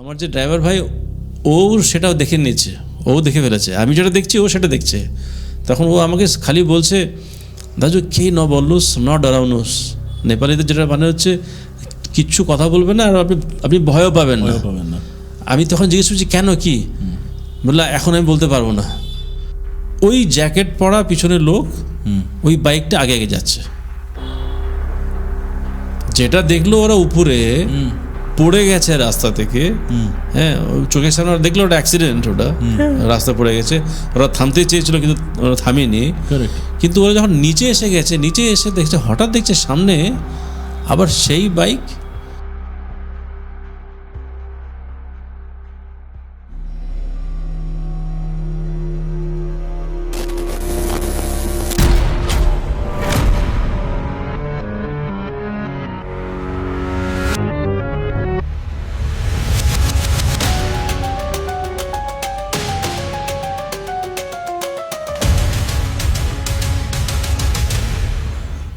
আমার যে ড্রাইভার ভাই ও সেটাও দেখে নিয়েছে, ও দেখে ফেলেছে, আমি যেটা দেখছি ও সেটা দেখছে। তখন ও আমাকে খালি বলছে, দাজু কে ন বললুস ন ডরাউনুস, নেপালিতে যেটা মানে হচ্ছে কিচ্ছু কথা বলবে না আর আপনি ভয়ও পাবেন না। আমি তখন জিজ্ঞেস করছি কেন, কি বললাম এখন আমি বলতে পারবো না। ওই জ্যাকেট পরা পিছনের লোক ওই বাইকটা আগে আগে যাচ্ছে, যেটা দেখলো ওরা উপরে পড়ে গেছে রাস্তা থেকে, হ্যাঁ চোখের সামনে দেখলো ওটা অ্যাক্সিডেন্ট, ওটা রাস্তা পড়ে গেছে, ওরা থামতে চেয়েছিল কিন্তু ওরা থামেনি। কিন্তু ওরা যখন নিচে এসে গেছে, নিচে এসে দেখছে হঠাৎ দেখছে সামনে আবার সেই bike.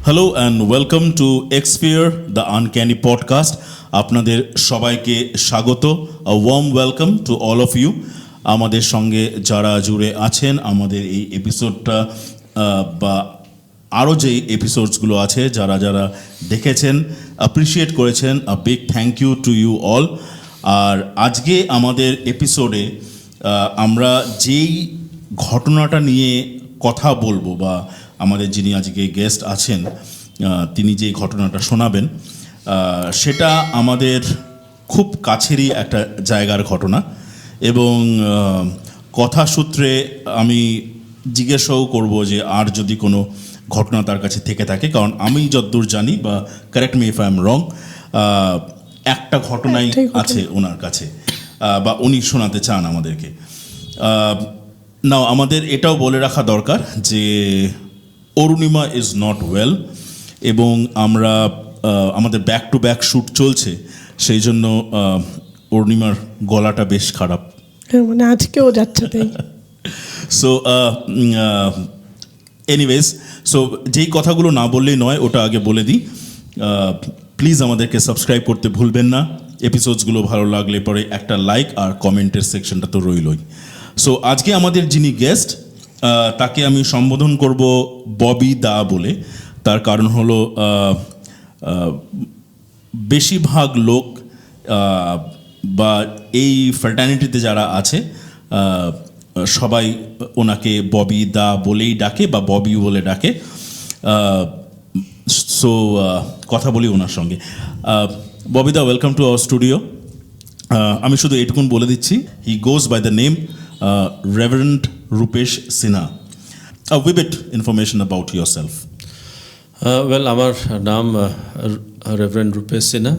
Hello and welcome to Expier the uncanny podcast. আপনাদের সবাইকে স্বাগত, a warm welcome to all of you. আমাদের সঙ্গে যারা জুড়ে আছেন আমাদের এই এপিসোডটা বা আরও যেই এপিসোডসগুলো আছে, যারা যারা দেখেছেন, অ্যাপ্রিসিয়েট করেছেন, a big thank you to you all. আর আজকে আমাদের এপিসোডে আমরা যেই ঘটনাটা নিয়ে কথা বলবো বা আমাদের যিনি আজকে গেস্ট আছেন তিনি যে ঘটনাটা শোনাবেন সেটা আমাদের খুব কাছেরই একটা জায়গার ঘটনা। এবং কথা সূত্রে আমি জিজ্ঞাসাও করব যে আর যদি কোনো ঘটনা তার কাছে থেকে থাকে, কারণ আমি যতদূর জানি, বা correct me if I M রং, একটা ঘটনাই আছে ওনার কাছে বা উনি শোনাতে চান আমাদেরকে। নাও আমাদের এটাও বলে রাখা দরকার যে অরুণিমা ইজ নট ওয়েল, এবং আমরা আমাদের ব্যাক টু ব্যাক শ্যুট চলছে, সেই জন্য অরুণিমার গলাটা বেশ খারাপ, মানে আজকেও যাচ্ছে তাই। সো এনিওয়েজ, সো যেই কথাগুলো না বললেই নয় ওটা আগে বলে দিই। প্লিজ আমাদেরকে সাবস্ক্রাইব করতে ভুলবেন না। এপিসোডসগুলো ভালো লাগলে পরে একটা লাইক আর কমেন্টের সেকশনটা তো রইলই। সো আজকে আমাদের যিনি গেস্ট তাকে আমি সম্বোধন করব ববি দা বলে। তার কারণ হলো বেশিরভাগ লোক বা এই ফ্র্যাটার্নিটিতে যারা আছে সবাই ওনাকে ববি দা বলেই ডাকে বা ববি বলে ডাকে। সো কথা বলি ওনার সঙ্গে। Bobby da, welcome to our studio. আমি শুধু এইটুকুন বলে দিচ্ছি, he goes by the name Reverend Rupesh Sinha. A wee bit information about yourself. Well, আমার নাম রেভারেন্ড রূপেশ সিনহা,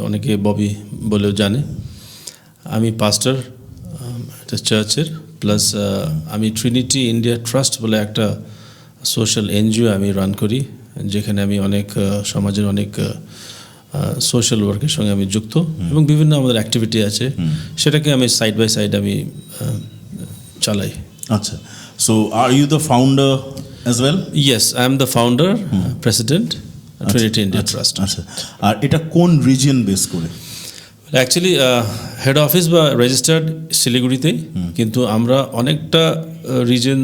অনেকে ববি বলেও জানে। আমি পাস্টার একটা চার্চের, প্লাস আমি ট্রিনিটি ইন্ডিয়া ট্রাস্ট বলে একটা সোশ্যাল এনজিও আমি রান করি, যেখানে আমি অনেক সমাজের অনেক সোশ্যাল ওয়ার্কের সঙ্গে আমি যুক্ত, এবং বিভিন্ন আমাদের অ্যাক্টিভিটি আছে, সেটাকে আমি সাইড বাই সাইড আমি চালাই। আচ্ছা, so are you the founder as well? Yes, I am the founder, president, Trinity India trust. আচ্ছা, আর এটা কোন রিজিয়ন বেস করে? অ্যাকচুয়ালি হেড অফিস বা রেজিস্টার্ড শিলিগুড়িতেই, কিন্তু আমরা অনেকটা রিজন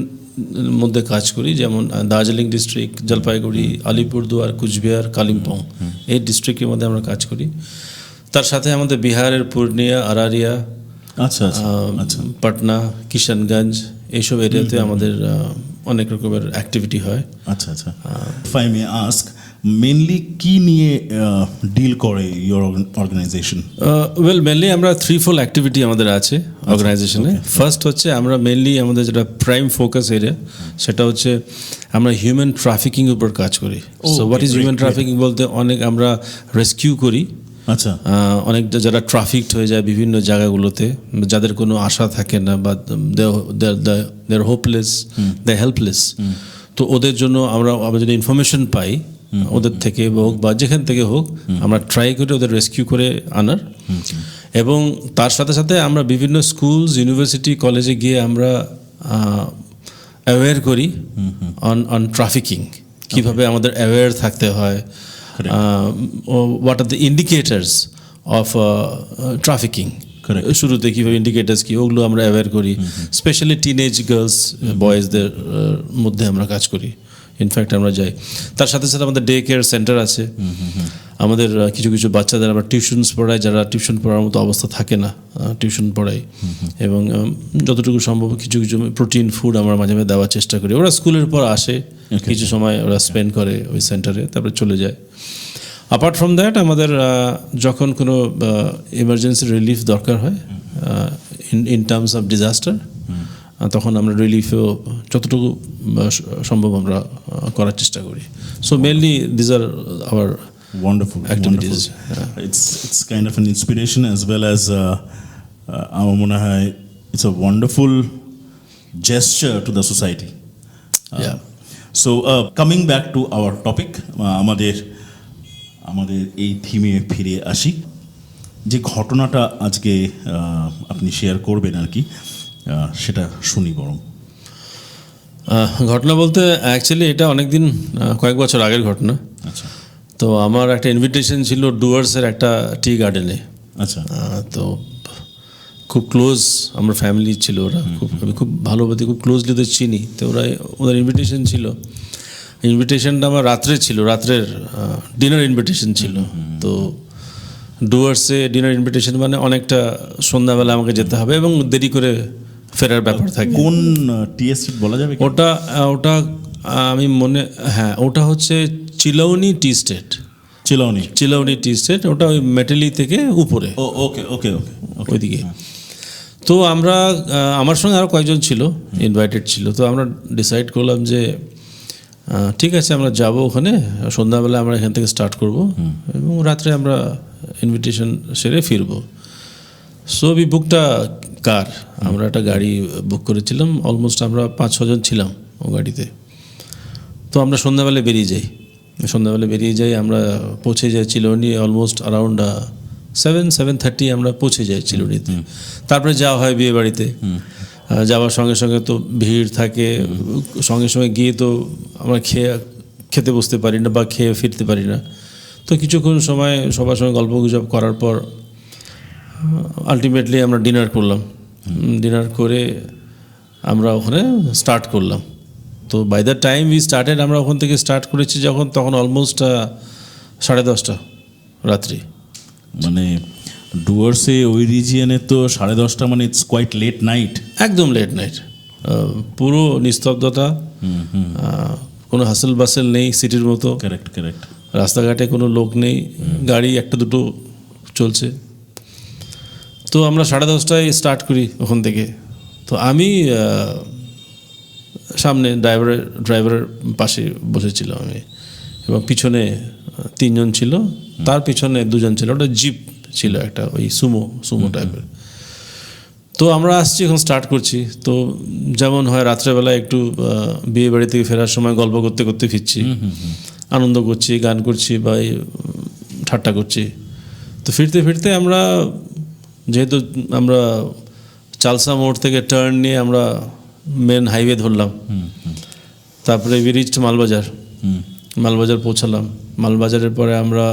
মধ্যে কাজ করি, যেমন দার্জিলিং ডিস্ট্রিক্ট, জলপাইগুড়ি, আলিপুরদুয়ার, কুচবিহার, কালিম্পং, এই ডিস্ট্রিক্টের মধ্যে আমরা কাজ করি। তার সাথে আমাদের বিহারের পূর্ণিয়া, আরারিয়া, আচ্ছা আচ্ছা, পাটনা, কিষানগঞ্জ, এইসব এরিয়াতে আমাদের অনেক রকমের অ্যাক্টিভিটি হয়। আচ্ছা আচ্ছা, if I may ask, mainly কি নিয়ে ডিল করে ইয়োর অর্গানাইজেশন? ওয়েল, মেনলি আমরা থ্রিফোল্ড অ্যাক্টিভিটি আমাদের আছে অর্গানাইজেশনে। ফার্স্ট হচ্ছে আমরা মেনলি আমাদের যেটা প্রাইম ফোকাস এরিয়া, সেটা হচ্ছে আমরা হিউম্যান ট্রাফিকিং উপর কাজ করি। So what is human trafficking বলতে, অনেক আমরা রেস্কিউ করি। আচ্ছা, অনেক যারা ট্রাফিকড হয়ে যায় বিভিন্ন জায়গাগুলোতে, যাদের কোনো আশা থাকে না, বা দে আর হোপলেস, দে হেল্পলেস, তো ওদের জন্য আমরা যদি ইনফরমেশন পাই ওদের থেকে হোক বা যেখান থেকে হোক, আমরা ট্রাই করি ওদের রেস্কিউ করে আনার। এবং তার সাথে সাথে আমরা বিভিন্ন স্কুলস, ইউনিভার্সিটি, কলেজে গিয়ে আমরা অ্যাওয়্যার করি অন ট্রাফিকিং, কীভাবে আমাদের অ্যাওয়্যার থাকতে হয়, what are the indicators of trafficking. Correct. শুরুতে কীভাবে ইন্ডিকেটার্স কী ওগুলো আমরা অ্যাওয়্যার করি, স্পেশালি টিনেজ গার্লস বয়েজদের মধ্যে আমরা কাজ করি। ইনফ্যাক্ট আমরা যাই, তার সাথে সাথে আমাদের ডে কেয়ার সেন্টার আছে, আমাদের কিছু কিছু বাচ্চাদের আমরা টিউশনস পড়াই, যারা টিউশন পড়ার মতো অবস্থা থাকে না টিউশন পড়াই, এবং যতটুকু সম্ভব কিছু কিছু প্রোটিন ফুড আমরা মাঝে মাঝে দেওয়ার চেষ্টা করি। ওরা স্কুলের পর আসে, কিছু সময় ওরা স্পেন্ড করে ওই সেন্টারে, তারপরে চলে যায়। অ্যাপার্ট ফ্রম দ্যাট আমাদের যখন কোনো এমার্জেন্সি রিলিফ দরকার হয় ইন টার্মস অফ ডিজাস্টার, তখন আমরা রিলিফেও যতটুকু সম্ভব আমরা করার চেষ্টা করি। So mainly these are our Wonderful activities. Wonderful. It's kind of an inspiration as well as আমার মনে হয় it's a wonderful gesture to the society. Yeah. So coming back to our topic, আমাদের এই থিমে ফিরে আসি। যে ঘটনাটা আজকে আপনি শেয়ার করবেন আর কি, সেটা শুনি বরং। ঘটনা বলতে অ্যাকচুয়ালি এটা অনেকদিন কয়েক বছর আগের ঘটনা। আচ্ছা তো আমার একটা ইনভিটেশন ছিল ডুয়ার্সের একটা টি গার্ডেনে। আচ্ছা তো খুব ক্লোজ আমার ফ্যামিলি ছিল, ওরা আমি খুব ভালোভাবে খুব ক্লোজলি ওদের চিনি। তো ওদের ইনভিটেশন ছিল, ইনভিটেশনটা আমার রাত্রে ছিল, রাত্রের ডিনার ইনভিটেশন ছিল। তো ডুয়ার্সে ডিনার ইনভিটেশন মানে অনেকটা সন্ধ্যাবেলা আমাকে যেতে হবে এবং দেরি করে ফেরার ব্যাপার থাকে। কোন টি এস্টেট বলা যাবে? ওটা আমি ওটা হচ্ছে চিলাউনি টি স্টেট। চিলাউনি টি স্টেট, ওটা ওই মেটালি থেকে উপরে। ওকে ওকে ওকে ওইদিকে। তো আমরা আমার সঙ্গে আরও কয়েকজন ছিল, ইনভাইটেড ছিল। তো আমরা ডিসাইড করলাম যে ঠিক আছে আমরা যাব ওখানে, সন্ধ্যাবেলা আমরা এখান থেকে স্টার্ট করব এবং রাত্রে আমরা ইনভিটেশন সেরে ফিরবো। সো বি বুকটা কার, আমরা একটা গাড়ি বুক করেছিলাম, অলমোস্ট আমরা 5-6 জন ছিলাম ও গাড়িতে। তো আমরা সন্ধ্যাবেলা বেরিয়ে যাই, আমরা পৌঁছে যাই চিলৌনি অলমোস্ট অ্যারাউন্ড 7-7:30 আমরা পৌঁছে যাই চিলৌনিতে। তারপরে যাওয়া হয় বিয়ে বাড়িতে। যাওয়ার সঙ্গে সঙ্গে তো ভিড় থাকে, সঙ্গে সঙ্গে গিয়ে তো আমরা খেতে বসতে পারি না বা খেয়ে ফিরতে পারি না। তো কিছুক্ষণ সময় সবার সঙ্গে গল্প গুজব করার পর আলটিমেটলি আমরা ডিনার করলাম। ডিনার করে আমরা ওখানে স্টার্ট করলাম। তো by the time we started, আমরা ওখান থেকে স্টার্ট করেছি তখন অলমোস্ট 10:30 রাত্রি। মানে ডুয়ার্সে ওই রিজিয়নে তো 10:30 মানে ইটস কোয়াইট লেট নাইট। একদম লেট নাইট, পুরো নিস্তব্ধতা, কোনো হাসেল বাসেল নেই সিটির মতো। কারেক্ট। রাস্তাঘাটে কোনো লোক নেই, গাড়ি একটা দুটো চলছে। তো আমরা 10:30টায় স্টার্ট করি ওখান থেকে। তো আমি সামনে ড্রাইভারের পাশে বসেছিলাম আমি, এবং পিছনে 3 জন ছিল, তার পিছনে 2 জন ছিল। ওটা জিপ ছিল একটা, ওই সুমো টাইপের। তো আমরা আসছি, এখন স্টার্ট করছি। তো যেমন হয় রাত্রেবেলা একটু বিয়ে বাড়ি থেকে ফেরার সময় গল্প করতে করতে ফিরছি, আনন্দ করছি, গান করছি বা ঠাট্টা করছি। তো ফিরতে ফিরতে যেহেতু আমরা চালসা মোড় থেকে টার্ন নিয়ে আমরা মেন হাইওয়ে ধরলাম। তারপরে উই রিচড মালবাজার পৌঁছালাম। মালবাজারের পরে আমরা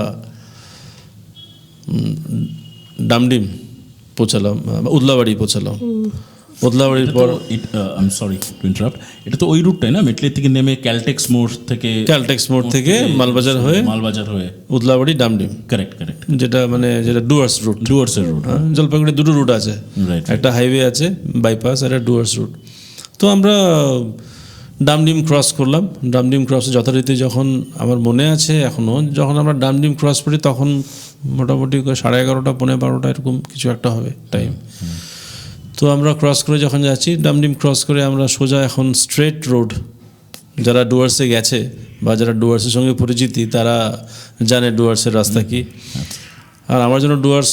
ডামডিম পৌঁছালাম, উদলাবাড়ি পৌঁছালাম। উদলাবাড়ির পর I am sorry to interrupt, এটা তো ওই রুটটাই না, মেটলি থেকে নেমে ক্যালটেক্স মোড় থেকে মালবাজার হয়ে উদলাবাড়ি ডামডিম। কারেক্ট যেটা ডুয়ার্সের রুট। জলপাইগুড়ি 2টো রুট আছে, একটা হাইওয়ে আছে বাইপাস আর একটা ডুয়ার্স রুট। তো আমরা ডামডিম ক্রস করলাম। ডামডিম ক্রসে যথারীতি যখন আমার মনে আছে এখনও, যখন আমরা ডামডিম ক্রস করি তখন মোটামুটি 11:30 12:30 এরকম কিছু একটা হবে টাইম। তো আমরা ক্রস করে যখন যাচ্ছি, ডামডিম ক্রস করে আমরা সোজা এখন স্ট্রেট রোড। যারা ডুয়ার্সে গেছে বা যারা ডুয়ার্সের সঙ্গে পরিচিতি তারা জানে ডুয়ার্সের রাস্তা কি। আর আমার জন্য ডুয়ার্স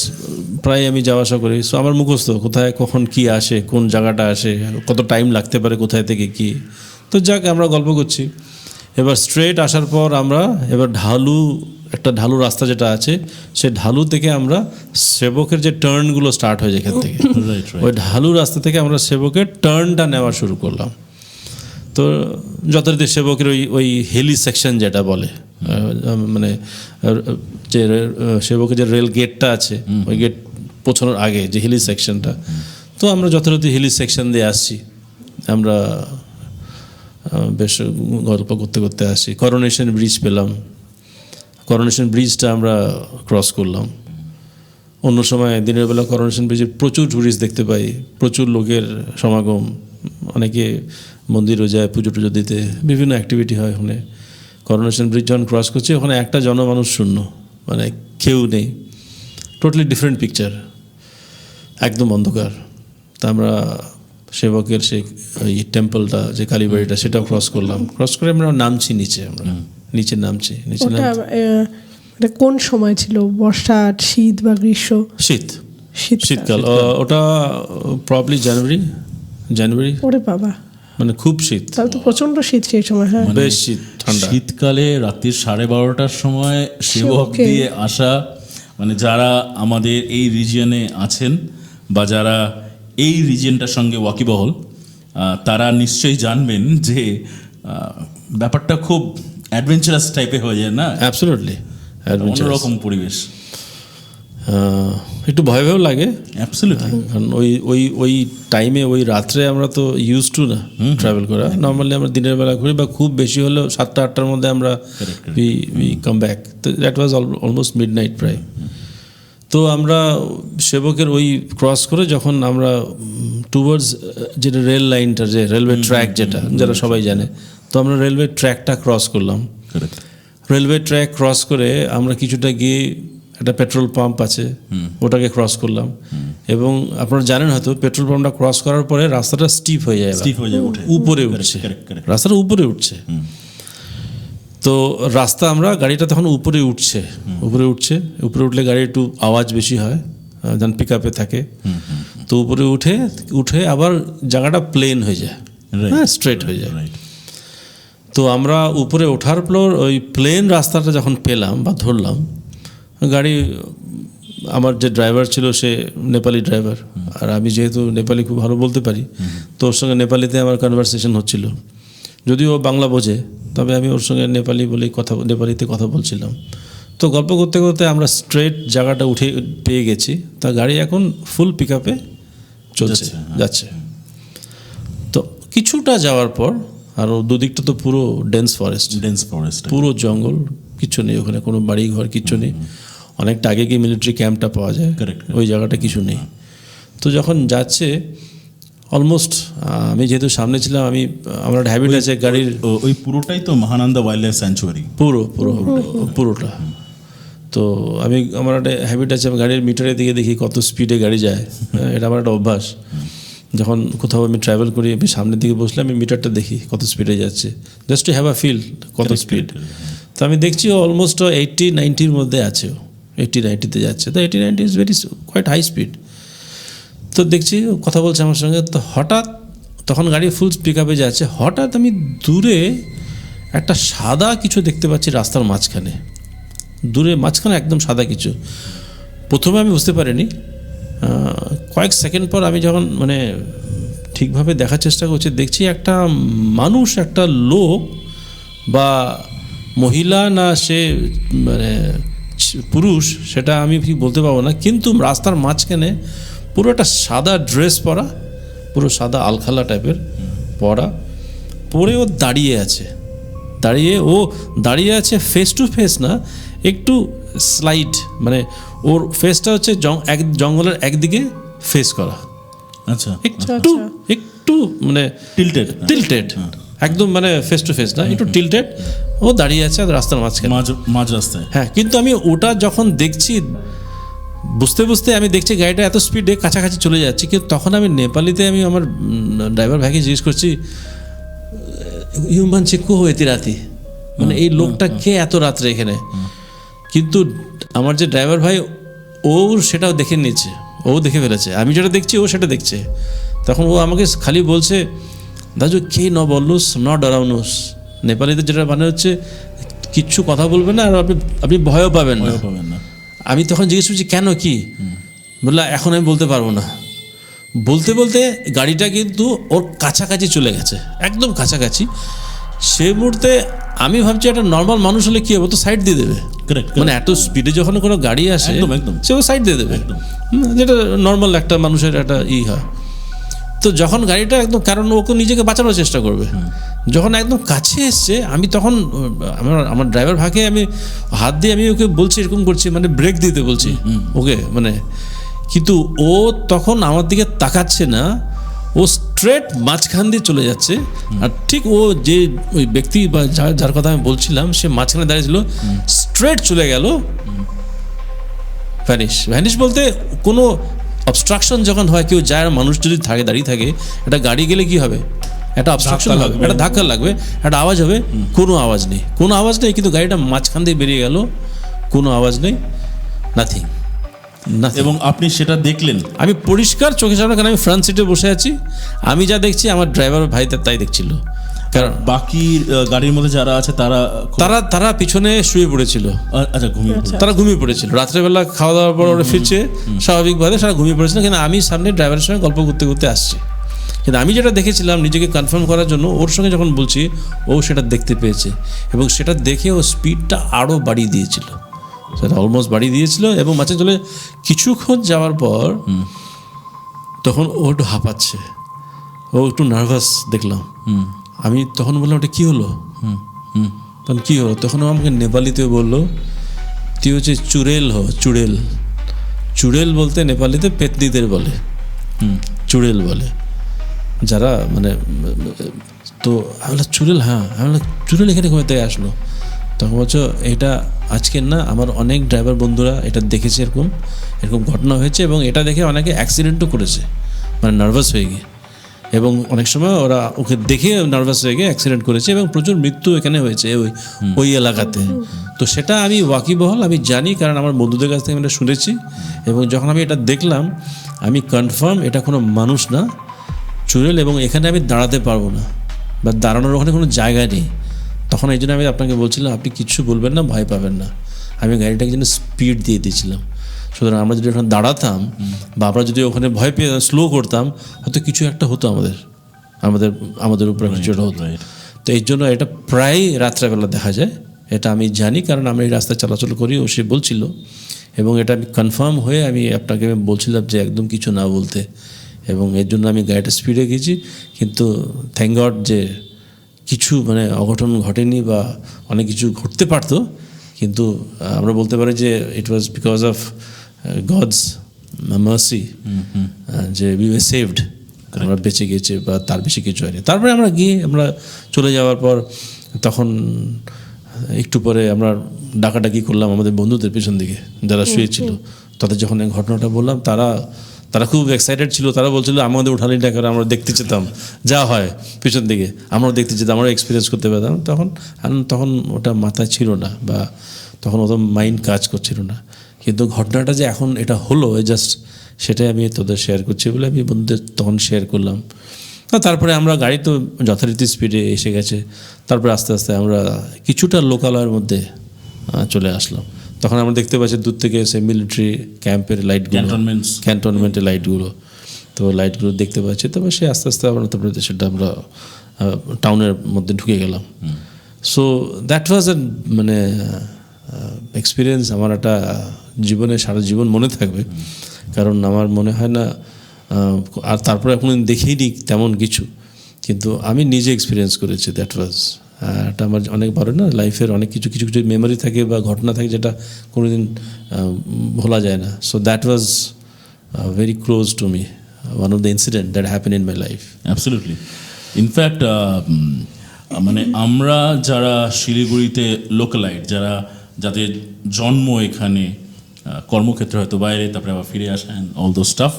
প্রায় আমি যাওয়া আসা করি। সো আমার মুখস্থ কোথায় কখন কি আসে, কোন জায়গাটা আসে, কত টাইম লাগতে পারে, কোথায় থেকে কি। তো যাক আমরা গল্প করছি। এবার স্ট্রেট আসার পর আমরা একটা ঢালু রাস্তা যেটা আছে, সেই ঢালু থেকে আমরা সেবকের যে টার্নগুলো স্টার্ট হয়ে যায় এখান থেকে, ওই ঢালু রাস্তা থেকে আমরা সেবকের টার্নটা নেওয়া শুরু করলাম। তো যথারীতি সেবকের ওই হিলি সেকশন যেটা বলে, মানে যে সেবকের যে রেল গেটটা আছে ওই গেট পৌঁছানোর আগে যে হিলি সেকশনটা, তো আমরা যথারীতি হিলি সেকশন দিয়ে আসছি, আমরা বেশ গল্প করতে করতে আসি। করোনেশন ব্রিজ পেলাম, করোনেশন ব্রিজটা আমরা ক্রস করলাম। অন্য সময় দিনের বেলা করোনেশন ব্রিজে প্রচুর টুরিস্ট দেখতে পাই, প্রচুর লোকের সমাগম, অনেকে মন্দিরও যায় পুজো টুজো দিতে, বিভিন্ন অ্যাক্টিভিটি হয় ওখানে। করোনেশন ব্রিজ যখন ক্রস করছি ওখানে একটা জনমানুষ শূন্য, মানে কেউ নেই, টোটালি ডিফারেন্ট পিকচার, একদম অন্ধকার। তা আমরা সেবকের সেই ওই টেম্পলটা যে কালীবাড়িটা সেটাও ক্রস করলাম, ক্রস করে আমরা নামছি নিচে, আমরা নিচে নামছি। নিচে ওটা এটা কোন সময় ছিল, বর্ষা, শীত বা গ্রীষ্ম? শীতকাল। ওটা প্রবলি জানুয়ারি। ওরে বাবা, মানে খুব শীত, তাহলে তো প্রচন্ড শীত সেই সময়। হ্যাঁ, বেশ শীত, ঠান্ডা। শীতকালে রাত্রির 12:30টার সময় সেবক সেবকে। দিয়ে আসা, মানে যারা আমাদের এই রিজিয়নে আছেন বা যারা এই রিজিয়নটার সঙ্গে ওয়াকিবহল, তারা নিশ্চয়ই জানবেন যে ব্যাপারটা খুব অ্যাডভেঞ্চারাস টাইপের হয়ে যায় না? অ্যাবসলিউটলি অন্যরকম পরিবেশ, একটু ভয় লাগে। অ্যাবসলিউটলি। কারণ ওই টাইমে ওই রাত্রে আমরা তো ইউজ টু না ট্রাভেল করা। নর্মালি আমরা দিনের বেলা ঘুরি, বা খুব বেশি হলেও 7টা-8টার মধ্যে আমরা উই কাম ব্যাক। তো দ্যাট ওয়াজ অলমোস্ট মিডনাইট প্রায়। তো আমরা সেবকের ওই ক্রস করে যখন আমরা টুয়ার্ডস যেটা রেল লাইনটা, যে রেলওয়ে ট্র্যাক যেটা যারা সবাই জানে, তো আমরা রেলওয়ে ট্র্যাকটা ক্রস করলাম। রেলওয়ে ট্র্যাক ক্রস করে আমরা কিছুটা গিয়ে একটা পেট্রোল পাম্প আছে, ওটাকে ক্রস করলাম। এবং আপনারা জানেন হয়তো পেট্রোল পাম্পটা ক্রস করার পরে রাস্তাটা স্টিপ হয়ে যায়, উপরে উঠছে, রাস্তাটা উপরে উঠছে। তো রাস্তা আমরা গাড়িটা তখন উপরে উঠলে গাড়ি একটু আওয়াজ বেশি হয়, যেন পিক আপে থাকে। তো উপরে উঠে আবার জায়গাটা প্লেন হয়ে যায়, হ্যাঁ, স্ট্রেট হয়ে যায়। তো আমরা উপরে ওঠার পর ওই প্লেন রাস্তাটা যখন পেলাম বা ধরলাম, গাড়ি, আমার যে ড্রাইভার ছিল সে নেপালি ড্রাইভার, আর আমি যেহেতু নেপালি খুব ভালো বলতে পারি, তো ওর সঙ্গে নেপালিতে আমার কনভারসেশন হচ্ছিল। যদিও ও বাংলা বোঝে, তবে আমি ওর সঙ্গে নেপালিতে কথা বলছিলাম। তো গল্প করতে করতে আমরা স্ট্রেট জায়গাটা পেয়ে গেছি। তা গাড়ি এখন ফুল পিক আপে যাচ্ছে। তো কিছুটা যাওয়ার পর আরও দুদিকটা তো পুরো ডেন্স ফরেস্ট, পুরো জঙ্গল, কিচ্ছু নেই ওখানে, কোনো বাড়ি ঘর কিচ্ছু নেই। অনেকটা আগে গিয়ে মিলিটারি ক্যাম্পটা পাওয়া যায়, ওই জায়গাটা কিছু নেই। তো যখন যাচ্ছে অলমোস্ট, আমি যেহেতু সামনে ছিলাম, আমার একটা হ্যাবিট আছে গাড়ির, ওই পুরোটাই তো মহানন্দা ওয়াইল্ড লাইফ স্যাংচুয়ারি, পুরোটা। তো আমার একটা হ্যাবিট আছে, আমি গাড়ির মিটারের দিকে দেখি কত স্পিডে গাড়ি যায়। এটা আমার একটা অভ্যাস। যখন কোথাও আমি ট্রাভেল করি, আমি সামনের দিকে বসলে আমি মিটারটা দেখি কত স্পিডে যাচ্ছে, just to have a feel কত স্পিড। তো আমি দেখছি অলমোস্ট 80-90-র মধ্যে আছে, 80-90-তে যাচ্ছে। তো 80-90 is very quite high speed. তো দেখছি কথা বলছে আমার সঙ্গে। তো হঠাৎ, তখন গাড়ি ফুল পিক আপে যাচ্ছে, হঠাৎ আমি দূরে একটা সাদা কিছু দেখতে পাচ্ছি রাস্তার মাঝখানে, মাঝখানে একদম সাদা কিছু। প্রথমে আমি বুঝতে পারিনি, কয়েক সেকেন্ড পর আমি যখন মানে ঠিকভাবে দেখার চেষ্টা করছি, দেখছি একটা মানুষ, একটা লোক বা মহিলা, না সে মানে পুরুষ সেটা আমি ঠিক বলতে পারবো না, কিন্তু রাস্তার মাঝখানে পুরো একটা সাদা ড্রেস পরা, পুরো সাদা আলখালা টাইপের পরে ও দাঁড়িয়ে আছে ফেস টু ফেস না, একটু স্লাইড, মানে ওর ফেসটা হচ্ছে জঙ্গলের একদিকে ফেস করা। আচ্ছা, একটু মানে টিল্টেড, একদম মানে ফেস টু ফেস না, একটু টিল্টেড। ও দাঁড়িয়ে আছে রাস্তার মাঝ রাস্তায়। হ্যাঁ, কিন্তু আমি ওটা যখন দেখছি, বুঝতে আমি দেখছি গাড়িটা এত স্পিডে কাছাকাছি চলে যাচ্ছে, কিন্তু তখন আমি নেপালিতে আমি আমার ড্রাইভার ভাইকে জিজ্ঞেস করছি, হিউম্যান চিকু হয়েতি রাতি, মানে এই লোকটা কে এত রাত্রে এখানে। কিন্তু আমার যে ড্রাইভার ভাই, ও সেটাও দেখে নিয়েছে, ও দেখে ফেলেছে, আমি যেটা দেখছি ও সেটা দেখছে। তখন ও আমাকে খালি বলছে, দাজু কে ন বললুস ন ডরাউনুস, নেপালিতে যেটা মানে হচ্ছে কিচ্ছু কথা বলবে না, আর আপনি ভয়ও পাবেন না। আমি তখন জিজ্ঞেস করছি কেন, কি বললা, এখন আমি বলতে পারবো না। বলতে গাড়িটা কিন্তু ওর কাছাকাছি চলে গেছে, একদম কাছাকাছি। সেই মুহূর্তে আমি ভাবছি একটা নর্মাল মানুষ হলে কি হবে, তো সাইড দিয়ে দেবে। Correct, মানে এত স্পিডে যখন কোনো গাড়ি আসে একদম, একদম। সেও সাইড দিয়ে দেবে, একদম। যেটা নর্মাল একটা মানুষের একটা হয়। তো যখন গাড়িটা একদম, কারণ ওকে নিজেকে বাঁচানোর চেষ্টা করবে, যখন একদম কাছে এসছে আমি তখন আমার ড্রাইভার ভাগে আমি হাত দিয়ে আমি ওকে বলছি, এরকম করছি, মানে ব্রেক দিতে বলছি ওকে, মানে কিন্তু ও তখন আমার দিকে তাকাচ্ছে না, ও স্ট্রেট মাঝখান দিয়ে চলে যাচ্ছে। আর ঠিক ও যে ওই ব্যক্তি বা যার কথা আমি বলছিলাম সে মাঝখানে দাঁড়িয়েছিল, স্ট্রেট চলে গেল, ভ্যানিশ বলতে কোনো অবস্ট্রাকশন যখন হয়, কেউ যায়, মানুষ যদি থাকে দাঁড়িয়ে থাকে, একটা গাড়ি গেলে কি হবে, একটা অবস্ট্রাকশন হবে, একটা ধাক্কা লাগবে, একটা আওয়াজ হবে, কোনো আওয়াজ নেই, কিন্তু গাড়িটা মাঝখান দিয়ে বেরিয়ে গেল, কোনো আওয়াজ নেই, নাথিং। এবং আপনি সেটা দেখলেন? আমি পরিষ্কার চোখের সামনে, কারণ আমি ফ্রন্ট সিটে বসে আছি, আমি যা দেখছি আমার ড্রাইভার ভাই তাই দেখছিল। কারণ বাকি গাড়ির মধ্যে যারা আছে তারা পিছনে শুয়ে পড়েছিল। আচ্ছা, ঘুমিয়ে পড়েছে। তারা ঘুমিয়ে পড়েছিল, রাত্রেবেলা খাওয়া দাওয়ার পর ওরা ফিরছে স্বাভাবিকভাবে, তারা ঘুমিয়ে পড়েছিল। কিন্তু আমি সামনে ড্রাইভারের সঙ্গে গল্প করতে করতে আসছি, কিন্তু আমি যেটা দেখেছিলাম নিজেকে কনফার্ম করার জন্য, ওর সঙ্গে যখন বলছি ও সেটা দেখতে পেয়েছে, এবং সেটা দেখে ও স্পিডটা আরও বাড়িয়ে দিয়েছিল, সেটা অলমোস্ট বাড়িয়ে দিয়েছিল। এবং মাঝে চলে কিছুক্ষণ যাওয়ার পর তখন ও একটু হাঁপাচ্ছে, ও একটু নার্ভাস দেখলাম। আমি তখন বললাম ওটা কী হলো, তখন কী হলো, তখন ও আমাকে নেপালিতে বললো, তুই হচ্ছে চুড়েল বলতে নেপালিতে পেতনিদের বলে, চুড়েল বলে যারা, মানে তো আমি বললাম চুড়েল, হ্যাঁ, আমি বললাম চুড়েল এখানে কোথা থেকে আসলো? তখন বলছো এটা আজকের না, আমার অনেক ড্রাইভার বন্ধুরা এটা দেখেছে, এরকম ঘটনা হয়েছে, এবং এটা দেখে অনেকে অ্যাক্সিডেন্টও করেছে, মানে নার্ভাস হয়ে গিয়ে, এবং অনেক সময় ওরা ওকে দেখে নার্ভাস হয়ে গিয়ে অ্যাক্সিডেন্ট করেছে, এবং প্রচুর মৃত্যু এখানে হয়েছে ওই এলাকাতে। তো সেটা আমি ওয়াকিবহাল, আমি জানি, কারণ আমার বন্ধুদের কাছ থেকে আমি এটা শুনেছি, এবং যখন আমি এটা দেখলাম আমি কনফার্ম এটা কোনো মানুষ না, চুড়েল, এবং এখানে আমি দাঁড়াতে পারবো না, বা দাঁড়ানোর ওখানে কোনো জায়গা নেই। তখন এই জন্য আমি আপনাকে বলছিলাম আপনি কিচ্ছু বলবেন না, ভয় পাবেন না, আমি গাড়িটাকে যেন স্পিড দিয়ে দিয়েছিলাম। সুতরাং আমরা যদি ওখানে দাঁড়াতাম বা আমরা যদি ওখানে ভয় পেয়ে স্লো করতাম, হয়তো কিছু একটা হতো, আমাদের উপরে কিছু একটা হতো। তো এই জন্য এটা প্রায় রাত্রেবেলা দেখা যায়, এটা আমি জানি, কারণ আমি এই রাস্তায় চলাচল করি, ও সে বলছিল, এবং এটা আমি কনফার্ম হয়ে আমি আপনাকে বলছিলাম যে একদম কিছু না বলতে, এবং এর জন্য আমি গাড়িটা স্পিডে গেছি। কিন্তু থ্যাংক গড যে কিছু মানে অঘটন ঘটেনি, বা অনেক কিছু ঘটতে পারতো, কিন্তু আমরা বলতে পারি যে it was because of God's mercy যে উই ওয়ার সেভড, আমরা বেঁচে গেছে, বা তার বেশি কিছু হয়নি। তারপরে আমরা চলে যাওয়ার পর তখন একটু পরে আমরা ডাকাডাকি করলাম আমাদের বন্ধুদের পিছন দিকে যারা শুয়েছিল, তাদের যখন এই ঘটনাটা বললাম, তারা খুব এক্সাইটেড ছিল, তারা বলছিল আমাদের উঠালি টাকা আমরা দেখতে যেতাম, যা হয় পিছন দিকে আমরাও দেখতে যেতাম, আমরা এক্সপিরিয়েন্স করতে পারতাম। তখন ওটা মাথায় ছিল না, বা তখন অত মাইন্ড কাজ করছিল না। কিন্তু ঘটনাটা যে এখন এটা হলো জাস্ট সেটাই আমি তোদের শেয়ার করছি বলে আমি বন্ধুদের তখন শেয়ার করলাম। তারপরে আমরা গাড়ি তো যথারীতি স্পিডে এসে গেছে, তারপরে আস্তে আস্তে আমরা কিছুটা লোকালয়ের মধ্যে চলে আসলাম। তখন আমরা দেখতে পাচ্ছি দূর থেকে এসে মিলিটারি ক্যাম্পের লাইটগুলো, ক্যান্টনমেন্টের লাইটগুলো, তো লাইটগুলো দেখতে পাচ্ছি। তবে সে আস্তে আস্তে আমরা তারপরে সেটা আমরা টাউনের মধ্যে ঢুকে গেলাম। সো দ্যাট ওয়াজ এ মানে এক্সপিরিয়েন্স আমার একটা জীবনে সারা জীবন মনে থাকবে, কারণ আমার মনে হয় না আর তারপরে এখন দেখেইনি তেমন কিছু, কিন্তু আমি নিজে এক্সপিরিয়েন্স করেছি। দ্যাট ওয়াজ এটা আমার অনেক বড় না, লাইফের অনেক কিছু মেমোরি থাকে বা ঘটনা থাকে যেটা কোনোদিন ভোলা যায় না। So that was very close to me, one of the incident that happen in my life. Absolutely. In fact মানে আমরা যারা শিলিগুড়িতে লোকালাইট, যাদের জন্ম এখানে, কর্মক্ষেত্রে হয়তো বাইরে, তারপরে আবার ফিরে আসেন অল দো স্টাফ,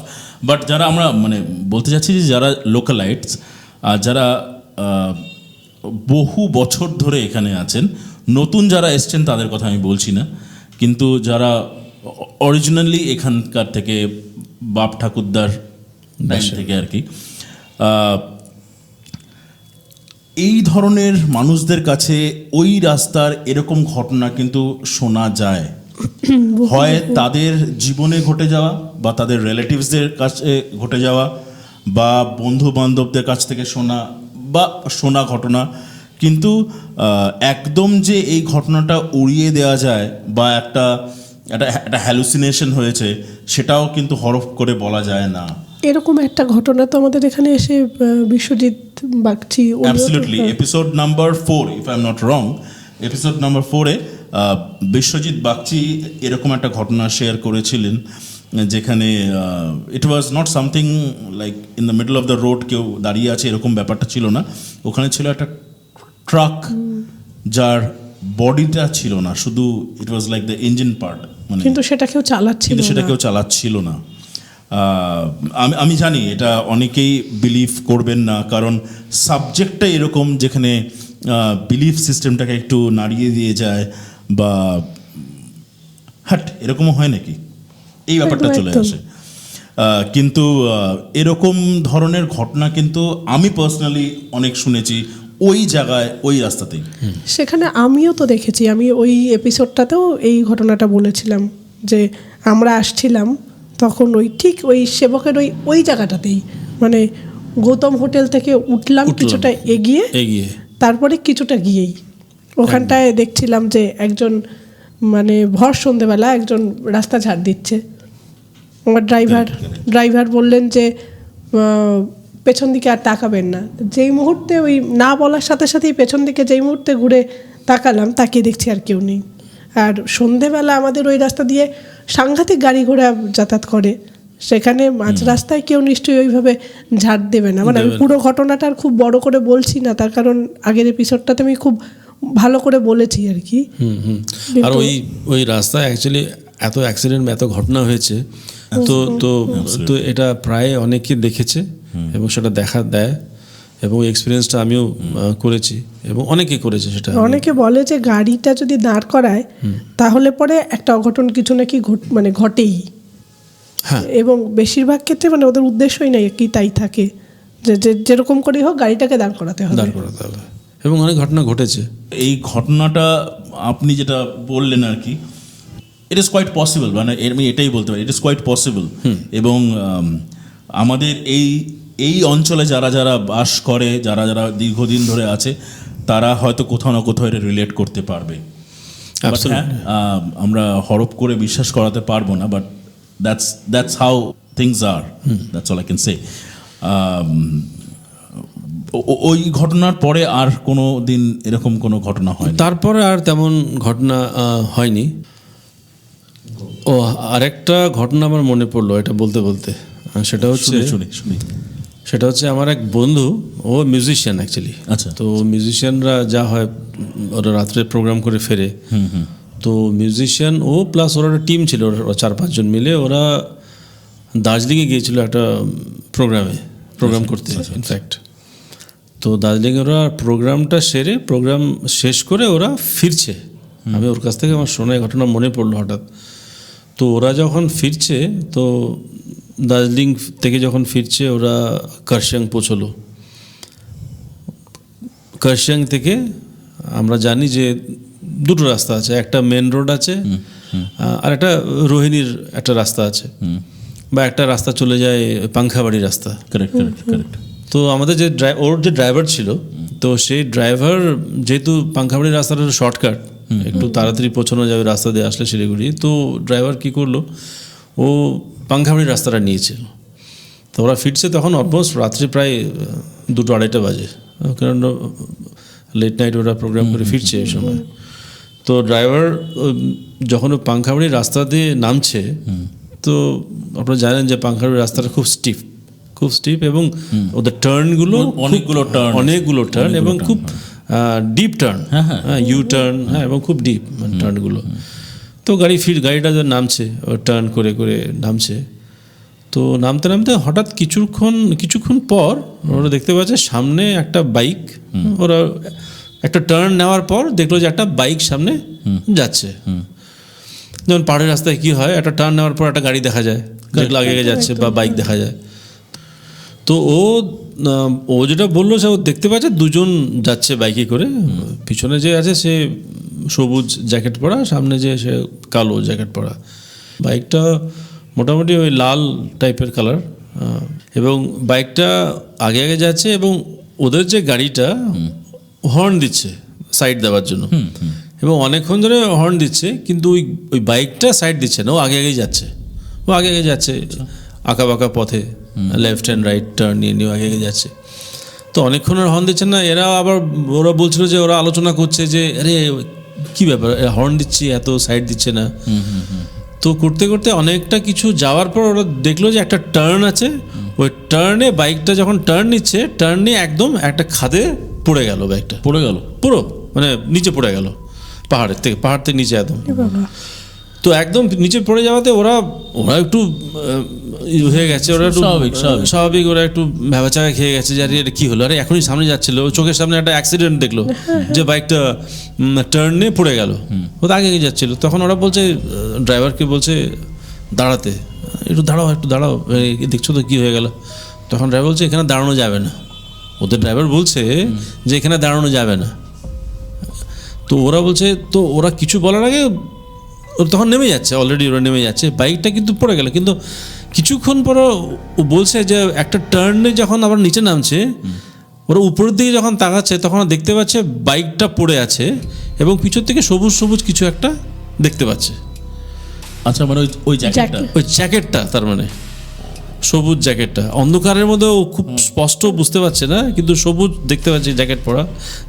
বাট যারা আমরা মানে বলতে চাচ্ছি যে যারা লোকালাইটস, যারা বহু বছর ধরে এখানে আছেন, নতুন যারা এসছেন তাদের কথা আমি বলছি না, কিন্তু যারা অরিজিনালি এখানকার থেকে বাপ ঠাকুরদার টাইম থেকে আর কি, এই ধরনের মানুষদের কাছে ওই রাস্তার এরকম ঘটনা কিন্তু শোনা যায়, হয় তাদের জীবনে ঘটে যাওয়া, বা তাদের রিলেটিভসদের কাছে ঘটে যাওয়া, বা বন্ধু বান্ধবদের কাছ থেকে শোনা ঘটনা, কিন্তু একদম যে এই ঘটনাটা উড়িয়ে দেওয়া যায় বা একটা একটা হ্যালুসিনেশন হয়েছে সেটাও কিন্তু হরফ করে বলা যায় না। এরকম একটা ঘটনা তো আমাদের এখানে এসে Biswajit Bagchi absolutely episode number 4 if I am not wrong, episode number 4-এ বিশ্বজিৎ বাগচি এরকম একটা ঘটনা শেয়ার করেছিলেন যেখানে it was not something like in the middle of the road কেউ দাঁড়িয়ে আছে এরকম ব্যাপারটা ছিল না, ওখানে ছিল একটা ট্রাক যার বডিটা ছিল না, শুধু it was like the engine part, মানে কিন্তু সেটা কেউ চালাচ্ছিল কিন্তু সেটা না। কেউ চালাচ্ছিল না। আমি জানি এটা অনেকেই বিলিভ করবেন না, কারণ সাবজেক্টটা এরকম যেখানে বিলিফ সিস্টেমটাকে একটু নাড়িয়ে দিয়ে যায় বা হাট এরকমও হয় নাকি এই ব্যাপারটা চলে একদম। আসে। কিন্তু এরকম ধরনের ঘটনা কিন্তু আমি পার্সোনালি অনেক শুনেছি ওই জায়গায় ওই রাস্তাতেই। সেখানে আমিও তো দেখেছি, আমি ওই এপিসোডটাতেও এই ঘটনাটা বলেছিলাম যে আমরা আসছিলাম তখন ওই ঠিক ওই সেবকের ওই জায়গাটাতেই, মানে গৌতম হোটেল থেকে উঠলাম কিছুটা এগিয়ে, তারপরে কিছুটা গিয়েই ওখানটায় দেখছিলাম যে একজন মানে ভর সন্ধেবেলা একজন রাস্তা ঝাড় দিচ্ছে। আমার ড্রাইভার বললেন যে পেছন দিকে আর তাকাবেন না। যেই মুহূর্তে ওই না বলার সাথে সাথেই পেছন দিকে যেই মুহূর্তে ঘুরে তাকালাম, তাকিয়ে দেখছি আর কেউ নেই। আর সন্ধেবেলা আমাদের ওই রাস্তা দিয়ে সাংঘাতিক গাড়ি ঘোড়া যাতায়াত করে, সেখানে মাঝ রাস্তায় কেউ নিশ্চয়ই ওইভাবে ঝাড় দেবে না। মানে আমি পুরো ঘটনাটা আর খুব বড় করে বলছি না, তার কারণ আগের এপিসোডটাতে আমি খুব ভালো করে বলেছি আর কি। আর ওই রাস্তায় অ্যাকচুয়ালি এত অ্যাক্সিডেন্ট এত ঘটনা হয়েছে, তো তো তো এটা প্রায় অনেকে দেখেছে এবং সেটা দেখা দেয়, এবং ওই এক্সপিরিয়েন্সটা আমিও করেছি এবং অনেকে করেছে। সেটা অনেকে বলে যে গাড়িটা যদি দাঁড় করায় তাহলে পরে একটা অঘটন কিছু নাকি মানে ঘটেই। হ্যাঁ, এবং বেশিরভাগ ক্ষেত্রে মানে ওদের উদ্দেশ্যই নাই কি তাই থাকে যে যেরকম করেই হোক গাড়িটাকে দাঁড় করাতে হবে। এবং অনেক ঘটনা ঘটেছে। এই ঘটনাটা আপনি যেটা বললেন আর কি, ইট ইজ কোয়াইট পসিবল, মানে আমি এটাই বলতে পারি, ইট ইজ কোয়াইট পসিবল। এবং আমাদের এই অঞ্চলে যারা যারা বাস করে, যারা যারা দীর্ঘদিন ধরে আছে, তারা হয়তো কোথাও না কোথাও এটা রিলেট করতে পারবে। But হ্যাঁ, আমরা হরপ করে বিশ্বাস করাতে পারবো না, but that's how things are, that's all I can say. ওই ঘটনার পরে আর কোনো দিন এরকম কোনো ঘটনা হয়? তারপরে আর তেমন ঘটনা হয়নি। ও আরেকটা ঘটনা আমার মনে পড়লো এটা বলতে বলতে, সেটা হচ্ছে সেটা হচ্ছে আমার এক বন্ধু, ও মিউজিশিয়ান অ্যাকচুয়ালি। আচ্ছা। তো মিউজিশিয়ানরা যা হয় ওরা রাত্রে প্রোগ্রাম করে ফেরে, তো মিউজিশিয়ান ও প্লাস ওরা একটা টিম ছিল, ওরা 4-5 জন মিলে ওরা দার্জিলিংয়ে গিয়েছিল একটা প্রোগ্রাম করতে ইনফ্যাক্ট। তো দার্জিলিংয়ে ওরা প্রোগ্রামটা সেরে প্রোগ্রাম শেষ করে ওরা ফিরছে। আমি ওর কাছ থেকে আমার শোনা ঘটনা মনে পড়লো হঠাৎ। তো ওরা যখন ফিরছে, তো দার্জিলিং থেকে যখন ফিরছে ওরা কার্শিয়াং পৌঁছলো। কার্শিয়াং থেকে আমরা জানি যে দুটো রাস্তা আছে, একটা মেন রোড আছে আর একটা রোহিণীর একটা রাস্তা আছে, বা একটা রাস্তা চলে যায় পাংখাবাড়ি রাস্তা। কারেক্ট। তো আমাদের যে ওর যে ড্রাইভার ছিল, তো সেই ড্রাইভার যেহেতু পাংখাবাড়ি রাস্তাটা শর্টকাট, একটু তাড়াতাড়ি পৌঁছানো যাবে রাস্তা দিয়ে আসলে শিলিগুড়ি, তো ড্রাইভার কী করলো, ও পাংখাবাড়ি রাস্তাটা নিয়েছিল। তো ওরা ফিরছে তখন অলমোস্ট রাত্রি প্রায় 2-2:30 বাজে, কারণ লেট নাইট ওরা প্রোগ্রাম করে ফিরছে এই সময়। তো ড্রাইভার যখন পাংখাবাড়ি রাস্তা দিয়ে নামছে, তো আপনারা জানেন যে পাংখাবাড়ি রাস্তাটা খুব স্টিপ এবং ওদের টার্নগুলো অনেকগুলো টার্ন এবং খুব ডিপ টার্ন, ইউ টার্ন, হ্যাঁ, এবং খুব ডিপ টার্নগুলো। তো গাড়িটা নামছে, টার্ন করে করে নামছে। তো নামতে নামতে হঠাৎ কিছুক্ষণ পর ওরা দেখতে পাচ্ছে সামনে একটা বাইক, ওরা একটা টার্ন নেওয়ার পর দেখলো যে একটা বাইক সামনে যাচ্ছে। যেমন পাহাড়ের রাস্তায় কি হয়, একটা টার্ন নেওয়ার পর একটা গাড়ি দেখা যায় যেগুলো আগে যাচ্ছে, বা বাইক দেখা যায়। তো ও যেটা বললো, সে ও দেখতে পাচ্ছে দুজন যাচ্ছে বাইকে করে, পিছনে যে আছে সে সবুজ জ্যাকেট পরা, সামনে যে সে কালো জ্যাকেট পরা। বাইকটা মোটামুটি ওই লাল টাইপের কালার, এবং বাইকটা আগে যাচ্ছে, এবং ওদের যে গাড়িটা হর্ন দিচ্ছে সাইড দেওয়ার জন্য, এবং অনেকক্ষণ ধরে হর্ন দিচ্ছে, কিন্তু ওই বাইকটা সাইড দিচ্ছে না, ও আগে আগেই যাচ্ছে, ও আগে আগে যাচ্ছে আঁকা বাঁকা পথে, লেফট অ্যান্ড রাইট টার্ন নিয়ে নিয়ে আগে আগে যাচ্ছে। তো অনেকক্ষণ আর হর্ন দিচ্ছে না, এরা আবার ওরা বলছিল যে ওরা আলোচনা করছে যে আরে কী ব্যাপার, হর্ন দিচ্ছি এত সাইড দিচ্ছে না। তো করতে করতে অনেকটা কিছু যাওয়ার পর ওরা দেখলো যে একটা টার্ন আছে, ওই টার্নে বাইকটা যখন টার্ন নিচ্ছে, টার্ন নিয়ে একদম একটা খাদে পড়ে গেল, বাইকটা পড়ে গেল পুরো মানে নিচে পড়ে গেল, পাহাড় থেকে নিচে একদম। তো একদম নিচে পড়ে যাওয়াতে ওরা একটু হয়ে গেছে, ওরা একটু স্বাভাবিক, ওরা একটু ভেবাচাকা খেয়ে গেছে যে আরে এটা কী হলো, আরে এখনই সামনে যাচ্ছিল, চোখের সামনে একটা অ্যাক্সিডেন্ট দেখলো যে বাইকটা টার্ন নিয়ে পড়ে গেল, ও তো আগে যাচ্ছিল। তখন ওরা বলছে, ড্রাইভারকে বলছে দাঁড়াতে, একটু দাঁড়াও, দেখছো তো কী হয়ে গেল। তখন ড্রাইভার বলছে এখানে দাঁড়ানো যাবে না, ওদের ড্রাইভার বলছে যে এখানে দাঁড়ানো যাবে না। তো ওরা বলছে, তো ওরা কিছু বলার আগে ওরা তখন নেমে যাচ্ছে, অলরেডি ওরা নেমে যাচ্ছে, বাইকটা কিন্তু পড়ে গেল। কিন্তু কিছুক্ষণ পর ও বলছে যে একটা টার্নে যখন আবার নিচে নামছে, ওরা উপরের দিকে যখন তাকাচ্ছে তখন দেখতে পাচ্ছে বাইকটা পড়ে আছে এবং পিছন থেকে সবুজ সবুজ কিছু একটা দেখতে পাচ্ছে। আচ্ছা, মানে ওই জ্যাকেটটা, ওই জ্যাকেটটা, তার মানে সবুজ জ্যাকেটটা, অন্ধকারের মধ্যে ও খুব স্পষ্ট বুঝতে পারছে না, কিন্তু সবুজ দেখতে পাচ্ছে জ্যাকেট পরা,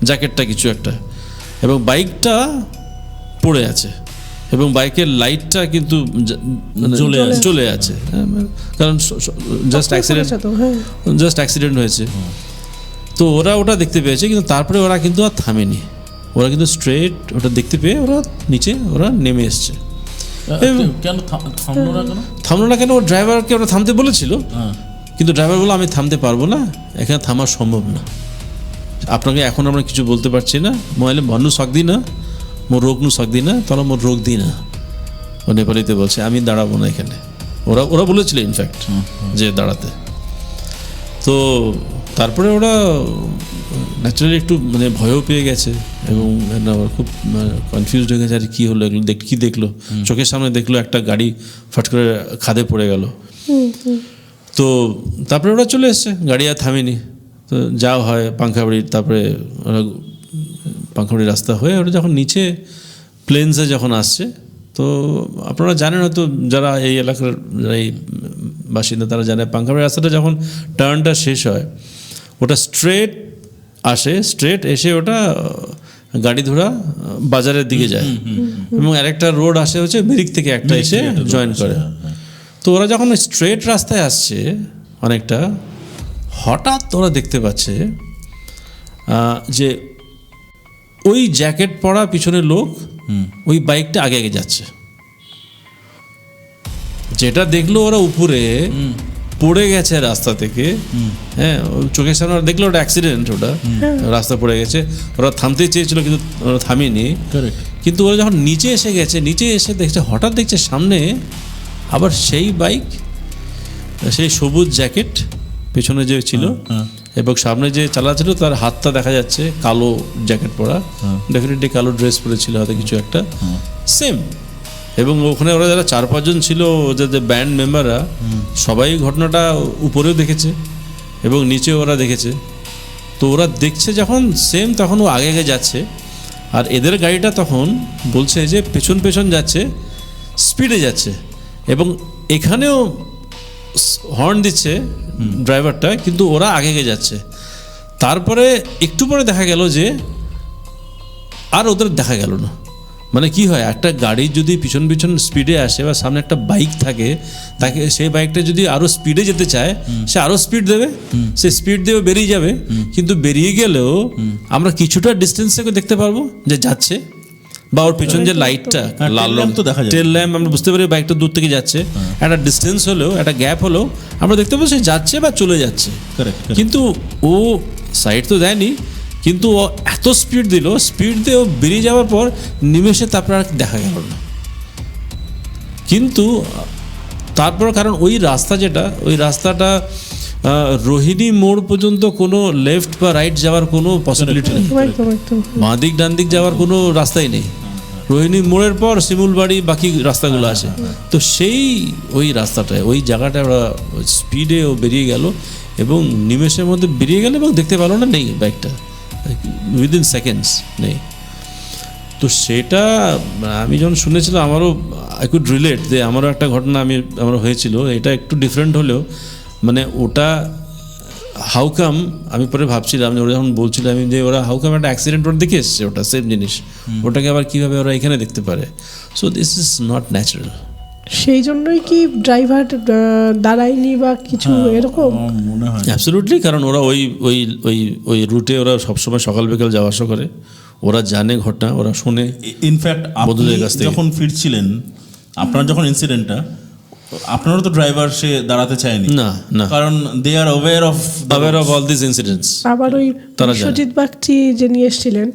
জ্যাকেটটা কিছু একটা, এবং বাইকটা পড়ে আছে, এবং বাইকের লাইটটা কিন্তু চলে আছে, কারণ জাস্ট অ্যাক্সিডেন্ট হয়েছে। তো ওরা ওটা দেখতে পেয়েছে, কিন্তু তারপরে ওরা কিন্তু আর থামেনি, ওরা কিন্তু স্ট্রেট ওটা দেখতে পেয়ে ওরা নেমে এসছে। কেন থামলো না কেন? ওর ড্রাইভারকে ওরা থামতে বলেছিল, কিন্তু ড্রাইভার বললো আমি থামতে পারবো না, এখানে থামা সম্ভব না, আপনাকে এখন আমরা কিছু বলতে পারছি না, মোবাইলে মনু শক্তি না, মোর রোগনু শক্তি না, তারা মোর রোগ দিই না, ও নেপালিতে বলছে আমি দাঁড়াবো না এখানে। ওরা বলেছিল ইনফ্যাক্ট যে দাঁড়াতে। তো তারপরে ওরা ন্যাচারালি একটু মানে ভয়ও পেয়ে গেছে, এবং খুব কনফিউজড হয়ে গেছে, আর কী হলো এগুলো, কী দেখলো, চোখের সামনে দেখলো একটা গাড়ি ফট করে খাদে পড়ে গেল। তো তারপরে ওরা চলে এসছে, গাড়ি আর থামেনি। তো যাও হয় পাংখাবাড়ির, তারপরে ওরা পাংখাবাড়ির রাস্তা হয়ে ওরা যখন নিচে প্লেনসে যখন আসছে, তো আপনারা জানেন হয়তো, যারা এই এলাকার যারা এই বাসিন্দা তারা জানে, পাংখাবাড়ির রাস্তাটা যখন টার্নটা শেষ হয়, ওটা স্ট্রেট আসে, স্ট্রেট এসে ওটা গাড়ি ধরা বাজারের দিকে যায়, এবং আরেকটা রোড আসে হচ্ছে মিরিক থেকে একটা এসে জয়েন করে। তো ওরা যখন স্ট্রেট রাস্তায় আসছে অনেকটা, হঠাৎ ওরা দেখতে পাচ্ছে যে ওই জ্যাকেট পরা পিছনের লোক ওই বাইকটা আগে আগে যাচ্ছে। যেটা দেখলো ওরা উপরে পড়ে গেছে রাস্তা থেকে, হ্যাঁ, চোখের সামনে দেখলো ওটা অ্যাক্সিডেন্ট, ওটা রাস্তা পড়ে গেছে। ওরা থামতে চেয়েছিল কিন্তু ওরা থামেনি। কিন্তু ওরা যখন নিচে এসে গেছে, নিচে এসে দেখছে, হঠাৎ দেখছে সামনে আবার সেই বাইক, সেই সবুজ জ্যাকেট পেছনে যে ছিল, এবং সামনে যে চালাচ্ছিল তার হাতটা দেখা যাচ্ছে, কালো জ্যাকেট পরা, ডেফিনেটলি কালো ড্রেস পরেছিল হয়তো কিছু একটা, সেম। এবং ওখানে ওরা যারা 4-5 জন ছিল, ওদের যে ব্যান্ড মেম্বাররা, সবাই ঘটনাটা উপরেও দেখেছে এবং নিচেও ওরা দেখেছে। তো ওরা দেখছে যখন সেম, তখন ও আগে আগে যাচ্ছে, আর এদের গাড়িটা তখন বলছে যে পেছন পেছন যাচ্ছে, স্পিডে যাচ্ছে, এবং এখানেও হর্ন দিচ্ছে ড্রাইভারটা, কিন্তু ওরা আগে আগে যাচ্ছে। তারপরে একটু পরে দেখা গেল যে আর ওদের দেখা গেল না। মানে কি হয়, একটা গাড়ি যদি পিছন পিছন স্পিডে আসে বা সামনে একটা বাইক থাকে, তাকে সেই বাইকটা যদি আরও স্পিডে যেতে চায়, সে আরও স্পিড দেবে, সে স্পিড দিয়ে বেরিয়ে যাবে। কিন্তু বেরিয়ে গেলেও আমরা কিছুটা ডিস্টেন্স থেকে দেখতে পারবো যে যাচ্ছে, বা ওর পিছন যে লাইটটা লাল রং তো দেখা যায়, টেল ল্যাম্প, আমরা বুঝতে পারি বাইকটা দূর থেকে যাচ্ছে। একটা ডিস্টেন্স হলেও, একটা গ্যাপ হলেও আমরা দেখতে পাবো সে যাচ্ছে বা চলে যাচ্ছে। কিন্তু ও সাইড তো দেয়নি, কিন্তু ও এত স্পিড দিল, স্পিড দিয়ে ও বেরিয়ে যাওয়ার পর নিমেষে তারপর আর দেখা গেল না। কিন্তু তারপর, কারণ ওই রাস্তা যেটা, ওই রাস্তাটা রোহিণী মোড় পর্যন্ত কোনো লেফট বা রাইট যাওয়ার কোনো পসিবিলিটি নেই, বাঁ দিক ডান দিক যাওয়ার কোনো রাস্তাই নেই। রোহিণী মোড়ের পর শিমুলবাড়ি, বাকি রাস্তাগুলো আসে। তো সেই ওই রাস্তাটায়, ওই জায়গাটায় ওরা স্পিডে ও বেরিয়ে গেল, এবং নিমেষের মধ্যে বেরিয়ে গেল, এবং দেখতে পেল না নেই বাইকটা, উইদিন সেকেন্ডস নেই। তো সেটা আমি যখন শুনেছিলাম আমারও আই কুড রিলেট, যে আমারও একটা ঘটনা আমার হয়েছিল, এটা একটু ডিফারেন্ট হলেও মানে ওটা হাউকাম আমি পরে ভাবছিলাম যে ওরা যখন বলছিল আমি যে ওরা হাউকাম একটা অ্যাক্সিডেন্ট ওরা দেখে এসছে, ওটা সেম জিনিস, ওটাকে আবার কীভাবে ওরা এখানে দেখতে পারে। So this is not natural. সেই জন্যই কি ড্রাইভার দাঁড়ায়নি বা কিছু এরকম? আমার মনে হয় অ্যাবসলিউটলি, কারণ ওরা ওই ওই ওই ওই রুটে ওরা সবসময় সকাল বিকাল যাওয়া আসা করে, ওরা জানে ঘটনা, ওরা শোনে। ইনফ্যাক্ট আপনি বন্ধুদের কাছ থেকে। যখন ফিরছিলেন, আপনার যখন ইনসিডেন্টটা, আপনারও তো ড্রাইভার সে দাঁড়াতে চায়নি, না না, কারণ they are aware of all this incidents. আবার ওই তারা জানে। বিশ্বজিৎ বাগচি যে নিয়ে এসেছিলেন,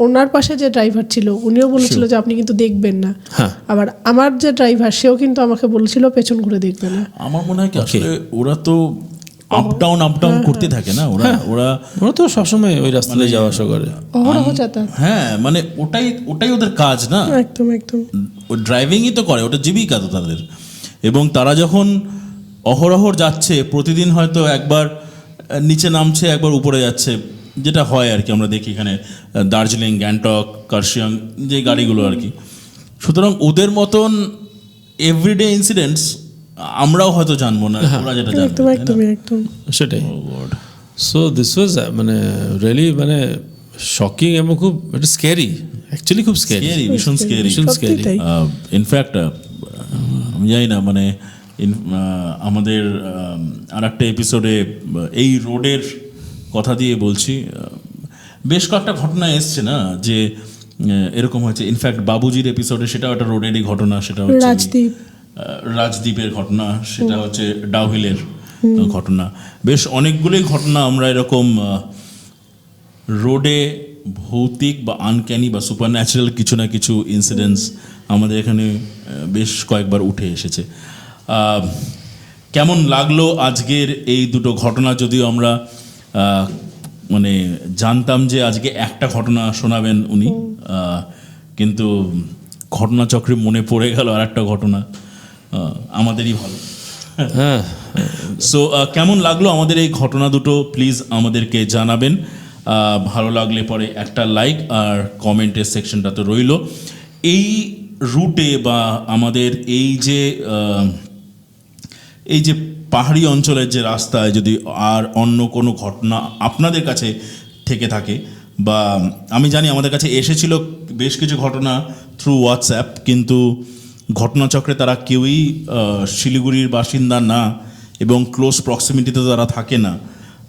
ওনার পাশে যে ড্রাইভার ছিল উনিও বলেছিল যে আপনি কিন্তু দেখবেন না। হ্যাঁ। আবার আমার যে ড্রাইভার সেও কিন্তু আমাকে বলেছিল পেছন ঘুরে দেখবে না। আমার মনে হয় কি আসলে ওরা তো আপ ডাউন করতে থাকে না, ওরা ওরা ওরা তো সবসময় ওই রাস্তাতে যাওয়া আসা করে। অহরহ যাতায়াত। হ্যাঁ, মানে ওটাই ওদের কাজ না, একদম একদম। ও ড্রাইভিংই তো করে, ওটা জীবিকা তো তাদের। এবং তারা যখন অহরহ যাচ্ছে, প্রতিদিন হয়তো একবার নিচে নামছে, একবার উপরে যাচ্ছে, যেটা হয় আর কি, আমরা দেখি এখানে দার্জিলিং, গ্যাংটক, কার্শিয়াং যে গাড়িগুলো আর কি। সুতরাং ওদের মতন এভরিডে ইনসিডেন্টস আমরাও হয়তো জানবো না, ওরা যেটা জানবে, একদম তাই না? একদম একদম। সেটাই। Oh God. So this was মানে রিয়েলি মানে শকিং এবং খুব এটা স্ক্যারি, অ্যাকচুয়ালি খুব স্ক্যারি। Scary, ভীষণ স্কেরি। ভীষণ সত্যি scary। তাই। ইনফ্যাক্ট আমি জানি না, মানে আমাদের আর একটা এপিসোডে এই রোডের কথা দিয়ে বলছি, বেশ কয়েকটা ঘটনা এসছে না যে এরকম হয়েছে। ইনফ্যাক্ট বাবুজির এপিসোডে সেটাও একটা রোডেরই ঘটনা, সেটা হচ্ছে রাজদীপ। রাজদ্বীপের ঘটনা, সেটা হচ্ছে ডাউহিলের ঘটনা। বেশ অনেকগুলোই ঘটনা আমরা এরকম রোডে ভৌতিক বা আনক্যানি বা সুপার ন্যাচারাল কিছু না কিছু ইনসিডেন্টস আমাদের এখানে বেশ কয়েকবার উঠে এসেছে। কেমন লাগলো আজকের এই দুটো ঘটনা? যদিও আমরা মানে জানতাম যে আজকে একটা ঘটনা শোনাবেন উনি, কিন্তু ঘটনাচক্রে মনে পড়ে গেল আর একটা ঘটনা, আমাদেরই ভালো। হ্যাঁ, সো কেমন লাগলো আমাদের এই ঘটনা দুটো প্লিজ আমাদেরকে জানাবেন। ভালো লাগলে পরে একটা লাইক আর কমেন্টের সেকশনটা তো রইলো। এই রুটে বা আমাদের এই যে পাহাড়ি অঞ্চলের যে রাস্তায় যদি আর অন্য কোনো ঘটনা আপনাদের কাছে থেকে থাকে, বা আমি জানি আমাদের কাছে এসেছিল বেশ কিছু ঘটনা থ্রু হোয়াটসঅ্যাপ, কিন্তু ঘটনাচক্রে তারা কেউই শিলিগুড়ির বাসিন্দা না এবং ক্লোজ প্রক্সিমিটিতে তারা থাকে না,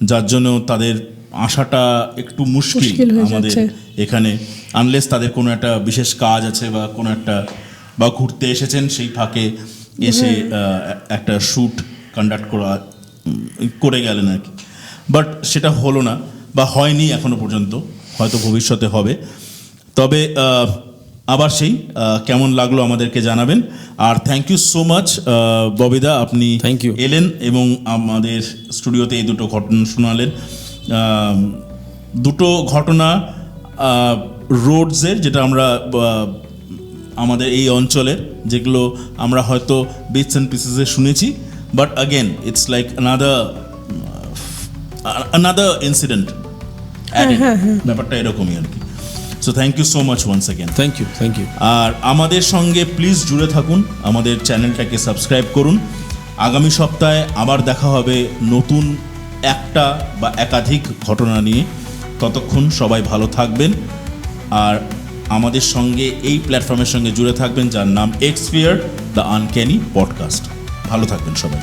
যার জন্য তাদের আসাটা একটু মুশকিল হয়ে আমাদের যাচ্ছে এখানে, আনলেস তাদের কোনো একটা বিশেষ কাজ আছে বা কোনো একটা, বা ঘুরতে এসেছেন সেই ফাঁকে এসে একটা শ্যুট কন্ডাক্ট করে গেলেন আর কি। বাট সেটা হলো না বা হয়নি এখনো পর্যন্ত, হয়তো ভবিষ্যতে হবে। তবে আবার সেই কেমন লাগলো আমাদেরকে জানাবেন। আর থ্যাংক ইউ সো মাচ ববিদা, আপনি Thank you. এলেন এবং আমাদের স্টুডিওতে এই দুটো ঘটনা শোনালেন। দুটো ঘটনা রোডসের, যেটা আমরা আমাদের এই অঞ্চলের, যেগুলো আমরা হয়তো বিটস অ্যান্ড পিসেসে শুনেছি, but again it's like another incident, ব্যাপারটা এরকমই আর কি। So thank you so much once again. Thank you. আর আমাদের সঙ্গে প্লিজ জুড়ে থাকুন, আমাদের চ্যানেলটাকে সাবস্ক্রাইব করুন। আগামী সপ্তাহে আবার দেখা হবে নতুন একটা বা একাধিক ঘটনা নিয়ে। ততক্ষণ সবাই ভালো থাকবেন আর আমাদের সঙ্গে এই প্ল্যাটফর্মের সঙ্গে জুড়ে থাকবেন, যার নাম এক্সপিয়ার দ্য আনক্যানি পডকাস্ট। ভালো থাকবেন সবাই।